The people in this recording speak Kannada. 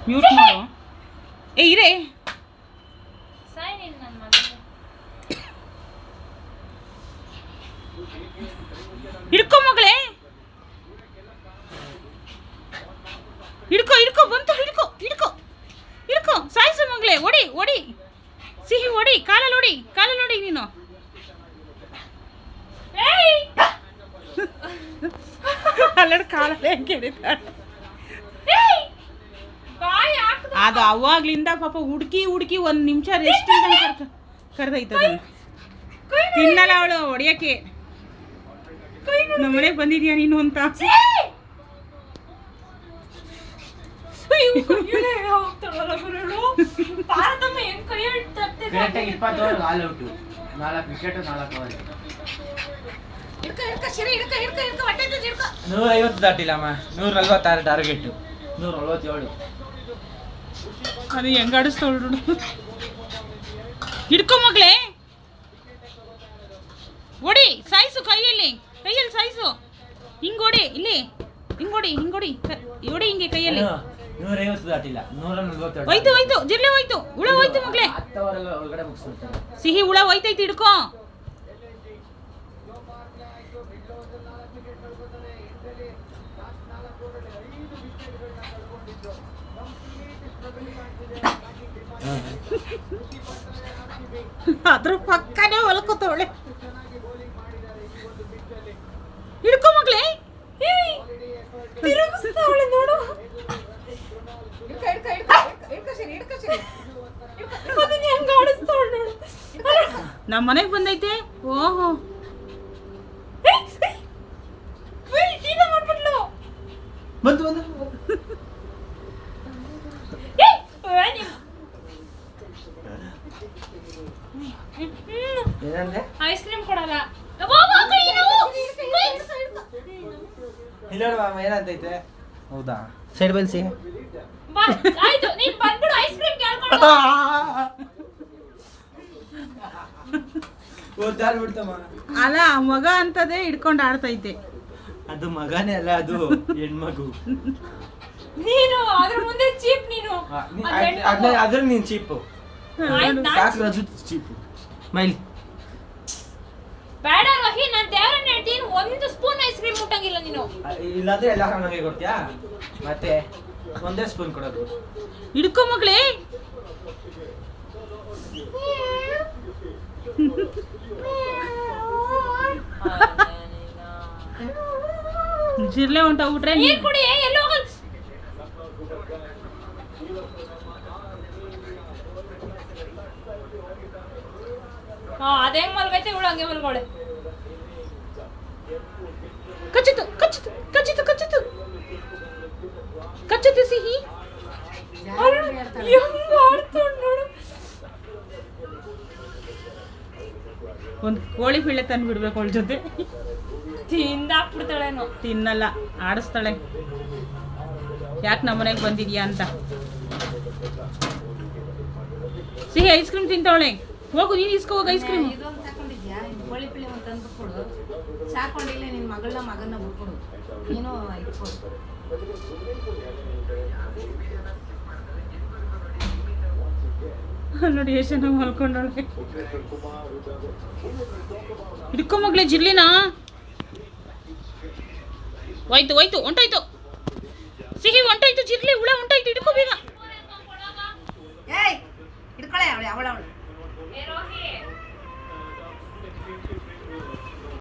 ಮ್ಯೂಟ್ ಮಾಡು. ಏ ಇರೇ ಹಿಡ್ಕೊ ಮಗಳೇ, ಹಿಡ್ಕೊ ಹಿಡ್ಕೊ ಬಂತು, ಹಿಡ್ಕೊ ಹಿಡ್ಕೊ ಹಿಡ್ಕೊ. ಸಾಯಿಸು ಮಗಳೇ, ಹೊಡಿ ಹೊಡಿ ಸಿಹಿ, ಹೊಡಿ ಕಾಲಲ್ಲಿ ಹೊಡಿ ನೀನು. ಅಲ್ಲಡ ಕಾಲಲ್ಲೇ ಕೆಡಿತಾಳೆ. ಅದು ಅವಾಗ್ಲಿಂದ ಪಾಪ ಹುಡುಕಿ ಒಂದು ನಿಮಿಷ ರೆಸ್ಟ್ ಇಲ್ದಂಗೆ ಕರೆದೈತದ. ತಿನ್ನಲ್ಲ ಅವಳು ಹೊಡಿಯಕ್ಕೆ. ನಮ್ಮನೆಗೆ ಬಂದಿದ್ಯಾ ನೀನು ಅಂತ. ದಾಟಿಲ್ಲಮ್ಮ. 146 ಟಾರ್ಗೆಟ್, 147. ಅದು ಹೆಂಗಾಡಿಸ್ತವಳು. ಹಿಡ್ಕೊ ಮಗಳೇ, ಹೊಡಿ ಸಾಯಿಸು, ಕೈಯಲ್ಲಿ ಸಾಯಿಸು. ಹಿಂಗೊಡಿ, ಇಲ್ಲಿ ಹಿಂಗೊಡಿ ಹೊಡಿ ಹಿಂಗೆ ಕೈಯಲ್ಲಿ. 150 ದಾಟಿಲ್ಲ, 147. ಹೋಯ್ತು ಜಿರ್ಲೆ ಹೋಯ್ತು, ಹುಳ ಹೋಯ್ತು ಮಗಳೇ. ಒಳಗಡೆ ಮುಗಿಸ್ಬಿಡ್ತಾರೆ. ಸಿಹಿ ಹುಳ ಹೋಯ್ತೈತಿ, ಹಿಡ್ಕೊ. ಅದ್ರ ಪಕ್ಕನೇ ಹೊಲ್ಕೋತವಳೆ. ಹಿಡ್ಕೊ ಮಗಳೇ, ತಿರುಗಿಸ್ತಾವಳೆ ನೋಡು. ನಮ್ಮ ಮನೆಗೆ ಬಂದೈತೆ. ಓಹೋ, ಬಂತು. ಐಸ್ ಕ್ರೀಮ್ ಕೊಡಲ್ಲ. ಇಲ್ಲ ನೋಡುವ ಏನಂತೈತೆ. ಹೌದಾ, ಸೈಡ್ ಬನ್ಸಿ. ಆಯ್ತು, ನೀನ್ ಬಂದ್ಬಿಡು, ಐಸ್ ಕ್ರೀಮ್ ಕೇಳ್ಕೊಂಡು. ಓದಾಡ್ಬಿಡ್ತಮ್ಮ. ಅಲ್ಲ, ಮಗ ಅಂತದೇ ಹಿಡ್ಕೊಂಡು ಆಡ್ತೈತೆ. ಅದು ಮಗನೇ ಅಲ್ಲ, ಅದು ಹೆಣ್ಮಗು. ನೀನು ಅದ್ರ ಮುಂದೆ ಚೀಪ್. ನೀನು ಅದ್ರ ನೀನ್ ಚೀಪು. ರಾಜು ಚೀಪು. ಮೈಲಿ ಬೇಡ ರೋಹಿ, ನಾನು ದೇವರನ್ನ ಹೇಳ್ತೀನಿ, ಒಂದು ಸ್ಪೂನ್ ಐಸ್ ಕ್ರೀಮ್ ಮುಟ್ಟಂಗಿಲ್ಲ ನೀನು. ಇಲ್ಲಾಂದ್ರೆ ಎಲ್ಲ ನನಗೆ ಕೊಡ್ತೀಯಾ? ಮತ್ತೆ ಒಂದೇ ಸ್ಪೂನ್ ಕೊಡೋದು. ಹಿಡ್ಕೊ ಮಗಳೇ. ಜಿರ್ಲೆ ಹೊಂಟೋಗ್ಬಿಟ್ರೆ ನೀರು ಕುಡಿ, ಎಲ್ಲ ಹೋಗಲ್. ಅದೇ ಮಲ್ಗೈತೆ ಇವಳು, ಹಂಗೆ ಮಲ್ಗೋಳೆ. ಕಚ್ಚಿತು ಸಿಹಿ. ಒಂದು ಕೋಳಿ ಪಿಳ್ಳೆ ತಂದು ಬಿಡ್ಬೇಕು ಅವಳ ಜೊತೆ. ತಿಂದಾಕ್ಬಿಡ್ತಾಳೇನೋ. ತಿನ್ನಲ್ಲ, ಆಡಿಸ್ತಾಳೆ. ಯಾಕೆ ನಮ್ಮನೆಗೆ ಬಂದಿದ್ಯಾ ಅಂತ. ಸಿಹಿ ಐಸ್ ಕ್ರೀಮ್ ತಿಂತಾವಳೆ. ಹೋಗು, ನೀನು ಇಸ್ಕೊ ಹೋಗು ಐಸ್ ಕ್ರೀಮ್. ಇದೊಂದು ತಗೊಂಡಿದ್ಯಾ, ಕೋಳಿ ಪಿಳ್ಳೆ ಒಂದು ತಂದು ಕೊಡು. ಸಾಕೊಂಡಿಲ್ಲ, ನಿನ್ನ ಮಗನ ಬಿಟ್ಕೊಡು. ನೀನು ಇಟ್ಕೊಡು. ನೋಡಿ ಎಷ್ಟು ಚೆನ್ನಾಗಿ ಮಲ್ಕೊಂಡವಳೆ. ಹಿಡ್ಕೊ ಮಗಳೇ ಜಿರ್ಲಿನ. ಹೋಯ್ತು ಹೊಂಟೋಯ್ತು ಸಿಹಿ, ಹೊಂಟೋಯ್ತು ಜಿರ್ಲಿ, ಹುಳ ಹೊಂಟೋಯ್ತು. ಹಿಡ್ಕೊ ಬೇಗ. ಏಯ್ ಹಿಡ್ಕೊಳೆ, ಅವಳೆ